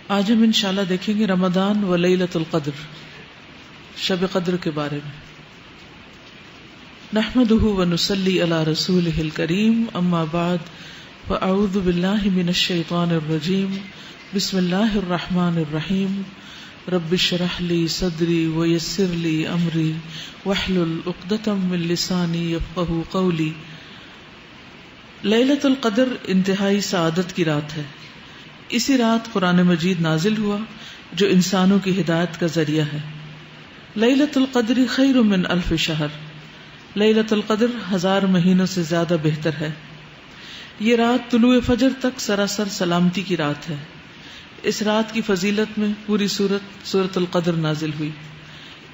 آج ہم انشاءاللہ دیکھیں گے رمضان و لیلۃ القدر، شب قدر کے بارے میں۔ نحمده ونصلی علی رسولہ الکریم، اما بعد فاعوذ باللہ من الشیطان الرجیم، بسم اللہ الرحمن الرحیم، رب اشرح لی صدری ویسر لی امری واحلل عقدۃ من لسانی یفقہوا قولی۔ لیلۃ القدر انتہائی سعادت کی رات ہے۔ اسی رات قرآن مجید نازل ہوا جو انسانوں کی ہدایت کا ذریعہ ہے۔ لیلۃ القدر خیر من الف شہر، لیلۃ القدر 1000 مہینوں سے زیادہ بہتر ہے۔ یہ رات طلوع فجر تک سراسر سلامتی کی رات ہے۔ اس رات کی فضیلت میں پوری سورۃ القدر نازل ہوئی۔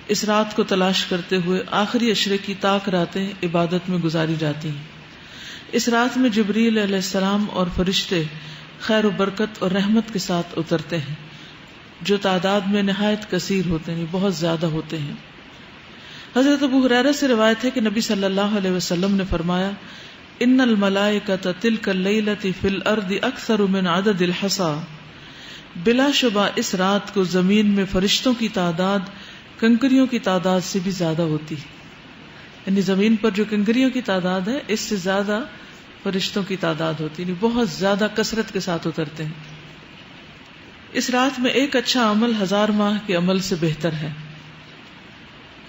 اس رات کو تلاش کرتے ہوئے آخری عشرے کی طاق راتیں عبادت میں گزاری جاتی ہیں۔ اس رات میں جبریل علیہ السلام اور فرشتے خیر و برکت اور رحمت کے ساتھ اترتے ہیں، جو تعداد میں نہایت کثیر ہوتے ہیں، بہت زیادہ ہوتے ہیں۔ حضرت ابو ہریرہ سے روایت ہے کہ نبی صلی اللہ علیہ وسلم نے فرمایا، ان الملائکۃ تلک اللیلۃ فی الارض اکثر من عدد الحصی، بلا شبہ اس رات کو زمین میں فرشتوں کی تعداد کنکریوں کی تعداد سے بھی زیادہ ہوتی ہے۔ یعنی زمین پر جو کنکریوں کی تعداد ہے اس سے زیادہ فرشتوں کی تعداد ہوتی ہے، بہت زیادہ کثرت کے ساتھ اترتے ہیں۔ اس رات میں ایک اچھا عمل 1000 ماہ کے عمل سے بہتر ہے۔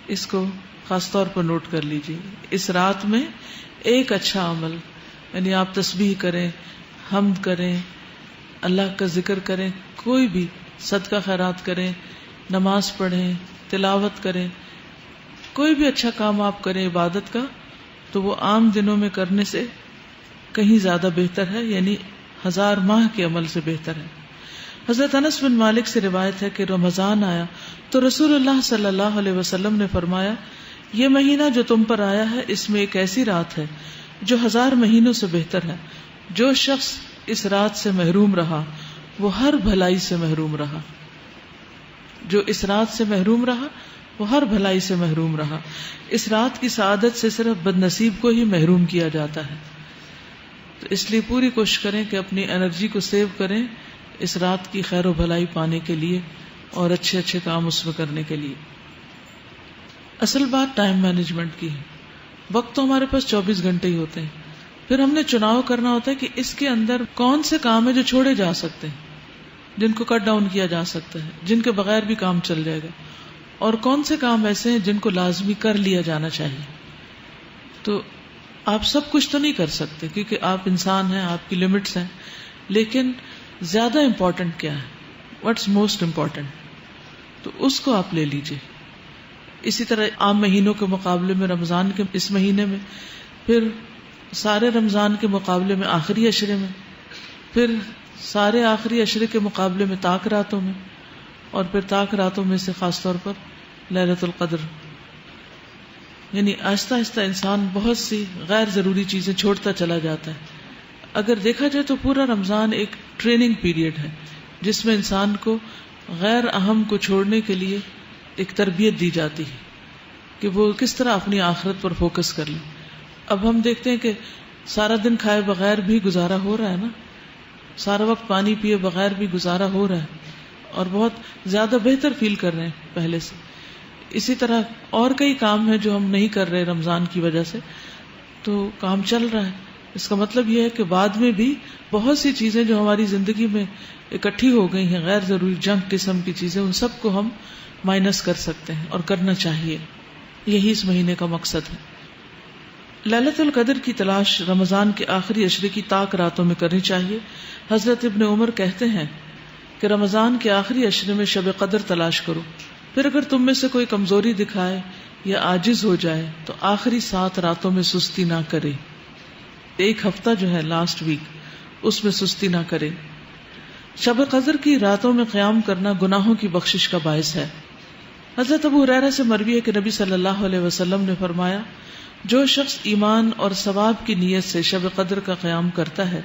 اس کو خاص طور پر نوٹ کر لیجیے، اس رات میں ایک اچھا عمل، یعنی آپ تسبیح کریں، حمد کریں، اللہ کا ذکر کریں، کوئی بھی صدقہ خیرات کریں، نماز پڑھیں، تلاوت کریں، کوئی بھی اچھا کام آپ کریں عبادت کا، تو وہ عام دنوں میں کرنے سے کہیں زیادہ بہتر ہے، یعنی 1000 ماہ کے عمل سے بہتر ہے۔ حضرت انس بن مالک سے روایت ہے کہ رمضان آیا تو رسول اللہ صلی اللہ علیہ وسلم نے فرمایا، یہ مہینہ جو تم پر آیا ہے اس میں ایک ایسی رات ہے جو 1000 مہینوں سے بہتر ہے۔ جو شخص اس رات سے محروم رہا وہ ہر بھلائی سے محروم رہا۔ جو اس رات سے محروم رہا وہ ہر بھلائی سے محروم رہا۔ اس رات کی سعادت سے صرف بد نصیب کو ہی محروم کیا جاتا ہے۔ تو اس لیے پوری کوشش کریں کہ اپنی انرجی کو سیو کریں اس رات کی خیر و بھلائی پانے کے لیے اور اچھے اچھے کام اس میں کرنے کے لیے۔ اصل بات ٹائم مینجمنٹ کی ہے۔ وقت تو ہمارے پاس 24 گھنٹے ہی ہوتے ہیں، پھر ہم نے چناؤ کرنا ہوتا ہے کہ اس کے اندر کون سے کام ہیں جو چھوڑے جا سکتے ہیں، جن کو کٹ ڈاؤن کیا جا سکتا ہے، جن کے بغیر بھی کام چل جائے گا، اور کون سے کام ایسے ہیں جن کو لازمی کر لیا جانا چاہیے۔ تو آپ سب کچھ تو نہیں کر سکتے کیونکہ آپ انسان ہیں، آپ کی لمٹس ہیں، لیکن زیادہ امپورٹنٹ کیا ہے، واٹس موسٹ امپورٹنٹ، تو اس کو آپ لے لیجئے۔ اسی طرح عام مہینوں کے مقابلے میں رمضان کے اس مہینے میں، پھر سارے رمضان کے مقابلے میں آخری عشرے میں، پھر سارے آخری عشرے کے مقابلے میں طاق راتوں میں، اور پھر طاق راتوں میں سے خاص طور پر لیلۃ القدر۔ یعنی آہستہ آہستہ انسان بہت سی غیر ضروری چیزیں چھوڑتا چلا جاتا ہے۔ اگر دیکھا جائے تو پورا رمضان ایک ٹریننگ پیریڈ ہے جس میں انسان کو غیر اہم کو چھوڑنے کے لیے ایک تربیت دی جاتی ہے کہ وہ کس طرح اپنی آخرت پر فوکس کر لیں۔ اب ہم دیکھتے ہیں کہ سارا دن کھائے بغیر بھی گزارا ہو رہا ہے نا، سارا وقت پانی پیے بغیر بھی گزارا ہو رہا ہے، اور بہت زیادہ بہتر فیل کر رہے ہیں پہلے سے۔ اسی طرح اور کئی کام ہیں جو ہم نہیں کر رہے رمضان کی وجہ سے، تو کام چل رہا ہے۔ اس کا مطلب یہ ہے کہ بعد میں بھی بہت سی چیزیں جو ہماری زندگی میں اکٹھی ہو گئی ہیں، غیر ضروری جنک قسم کی چیزیں، ان سب کو ہم مائنس کر سکتے ہیں اور کرنا چاہیے۔ یہی اس مہینے کا مقصد ہے۔ لیلۃ القدر کی تلاش رمضان کے آخری عشرے کی طاق راتوں میں کرنی چاہیے۔ حضرت ابن عمر کہتے ہیں کہ رمضان کے آخری عشرے میں شب قدر تلاش کرو، پھر اگر تم میں سے کوئی کمزوری دکھائے یا عاجز ہو جائے تو آخری 7 راتوں میں سستی نہ کرے۔ ایک ہفتہ جو ہے لاسٹ ویک، اس میں سستی نہ کرے۔ شب قدر کی راتوں میں قیام کرنا گناہوں کی بخشش کا باعث ہے۔ حضرت ابو ہریرہ سے مروی ہے کہ نبی صلی اللہ علیہ وسلم نے فرمایا، جو شخص ایمان اور ثواب کی نیت سے شب قدر کا قیام کرتا ہے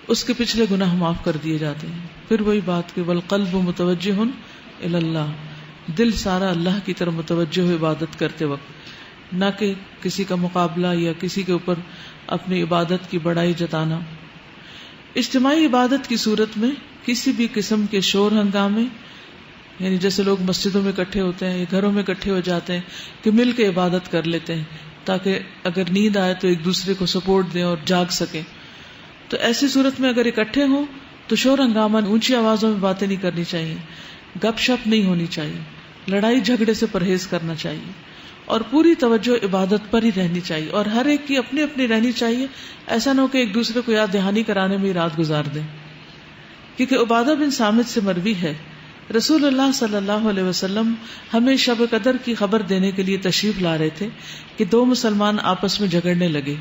اس کے پچھلے گناہ معاف کر دیے جاتے ہیں۔ پھر وہی بات کہ والقلب متوجہ الی اللہ، دل سارا اللہ کی طرف متوجہ ہو عبادت کرتے وقت، نہ کہ کسی کا مقابلہ یا کسی کے اوپر اپنی عبادت کی بڑائی جتانا۔ اجتماعی عبادت کی صورت میں کسی بھی قسم کے شور ہنگامے، یعنی جیسے لوگ مسجدوں میں اکٹھے ہوتے ہیں یا گھروں میں اکٹھے ہو جاتے ہیں کہ مل کے عبادت کر لیتے ہیں تاکہ اگر نیند آئے تو ایک دوسرے کو سپورٹ دیں اور جاگ سکیں، تو ایسی صورت میں اگر اکٹھے ہوں تو شور ہنگامہ، اونچی آوازوں میں باتیں نہیں کرنی چاہیے، گپ شپ نہیں ہونی چاہیے، لڑائی جھگڑے سے پرہیز کرنا چاہیے، اور پوری توجہ عبادت پر ہی رہنی چاہیے، اور ہر ایک کی اپنی اپنی رہنی چاہیے. ایسا نہ ہو کہ ایک دوسرے کو یاد دہانی کرانے میں ہی رات گزار دیں. کیونکہ عبادہ بن صامت سے مروی ہے رسول اللہ صلی اللہ علیہ وسلم ہمیں شب قدر کی خبر دینے کے لیے تشریف لا رہے تھے کہ دو مسلمان آپس میں جھگڑنے لگے.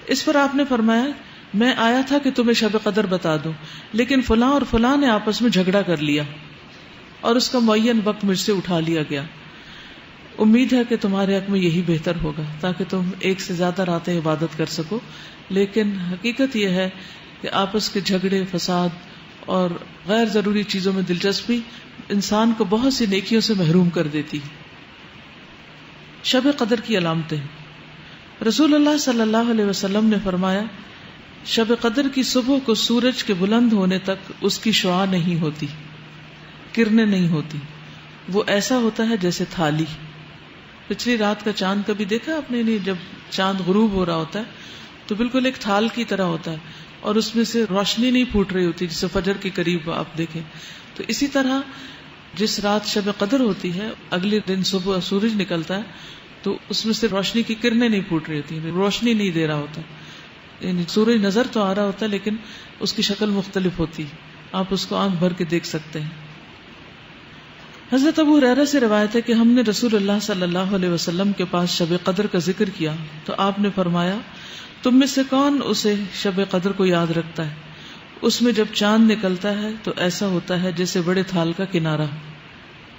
اس پر آپ نے فرمایا میں آیا تھا کہ تمہیں شب قدر بتا دوں، لیکن فلاں اور فلاں نے آپس میں جھگڑا کر لیا اور اس کا معین وقت مجھ سے اٹھا لیا گیا. امید ہے کہ تمہارے حق میں یہی بہتر ہوگا تاکہ تم ایک سے زیادہ راتیں عبادت کر سکو. لیکن حقیقت یہ ہے کہ آپس کے جھگڑے، فساد اور غیر ضروری چیزوں میں دلچسپی انسان کو بہت سی نیکیوں سے محروم کر دیتی. شب قدر کی علامتیں. رسول اللہ صلی اللہ علیہ وسلم نے فرمایا شب قدر کی صبح کو سورج کے بلند ہونے تک اس کی شعاع نہیں ہوتی، کرنیں نہیں ہوتی، وہ ایسا ہوتا ہے جیسے تھالی. پچھلی رات کا چاند کبھی دیکھا آپ نے؟ نہیں. جب چاند غروب ہو رہا ہوتا ہے تو بالکل ایک تھال کی طرح ہوتا ہے اور اس میں سے روشنی نہیں پھوٹ رہی ہوتی جسے فجر کے قریب آپ دیکھیں. تو اسی طرح جس رات شب قدر ہوتی ہے اگلے دن صبح سورج نکلتا ہے تو اس میں سے روشنی کی کرنیں نہیں پھوٹ رہی ہوتی، روشنی نہیں دے رہا ہوتا، یعنی سورج نظر تو آ رہا ہوتا ہے لیکن اس کی شکل مختلف ہوتی، آپ اس کو آنکھ بھر کے دیکھ سکتے ہیں. حضرت ابو ہریرہ سے روایت ہے کہ ہم نے رسول اللہ صلی اللہ علیہ وسلم کے پاس شب قدر کا ذکر کیا تو آپ نے فرمایا تم میں سے کون اسے شب قدر کو یاد رکھتا ہے؟ اس میں جب چاند نکلتا ہے تو ایسا ہوتا ہے جیسے بڑے تھال کا کنارہ،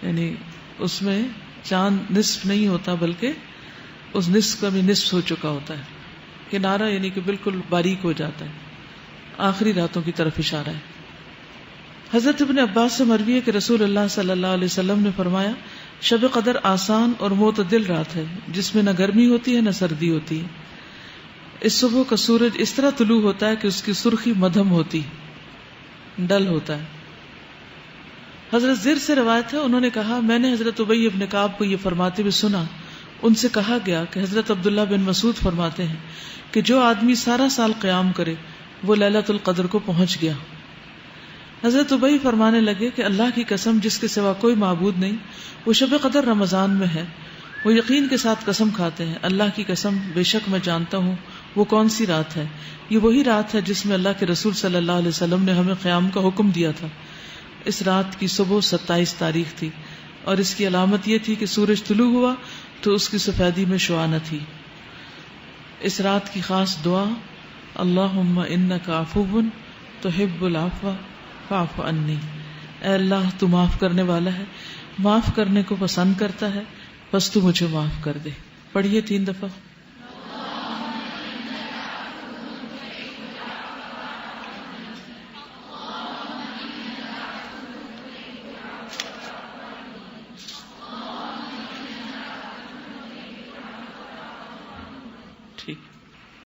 یعنی اس میں چاند نصف نہیں ہوتا بلکہ اس نصف کا بھی نصف ہو چکا ہوتا ہے. کنارہ یعنی کہ بالکل باریک ہو جاتا ہے. آخری راتوں کی طرف اشارہ ہے. حضرت ابن عباس سے مروی ہے کہ رسول اللہ صلی اللہ علیہ وسلم نے فرمایا شب قدر آسان اور معتدل رات ہے جس میں نہ گرمی ہوتی ہے نہ سردی ہوتی ہے. اس صبح کا سورج اس طرح طلوع ہوتا ہے کہ اس کی سرخی مدھم ہوتی، ڈل ہوتا ہے. حضرت زر سے روایت ہے انہوں نے کہا میں نے حضرت ابی بن کعب کو یہ فرماتے ہوئے سنا. ان سے کہا گیا کہ حضرت عبداللہ بن مسعود فرماتے ہیں کہ جو آدمی سارا سال قیام کرے وہ لیلۃ القدر کو پہنچ گیا. حضرت ابی فرمانے لگے کہ اللہ کی قسم جس کے سوا کوئی معبود نہیں وہ شب قدر رمضان میں ہے. وہ یقین کے ساتھ قسم کھاتے ہیں اللہ کی قسم بے شک میں جانتا ہوں وہ کون سی رات ہے. یہ وہی رات ہے جس میں اللہ کے رسول صلی اللہ علیہ وسلم نے ہمیں قیام کا حکم دیا تھا. اس رات کی صبح 27 تاریخ تھی اور اس کی علامت یہ تھی کہ سورج طلوع ہوا تو اس کی سفیدی میں شعاع نہ تھی. اس رات کی خاص دعا اللہم انک عفو تحب العفو فاعف عنی، اے اللہ تو معاف کرنے والا ہے، معاف کرنے کو پسند کرتا ہے، بس تو مجھے معاف کر دے. پڑھیے 3 دفعہ. ٹھیک.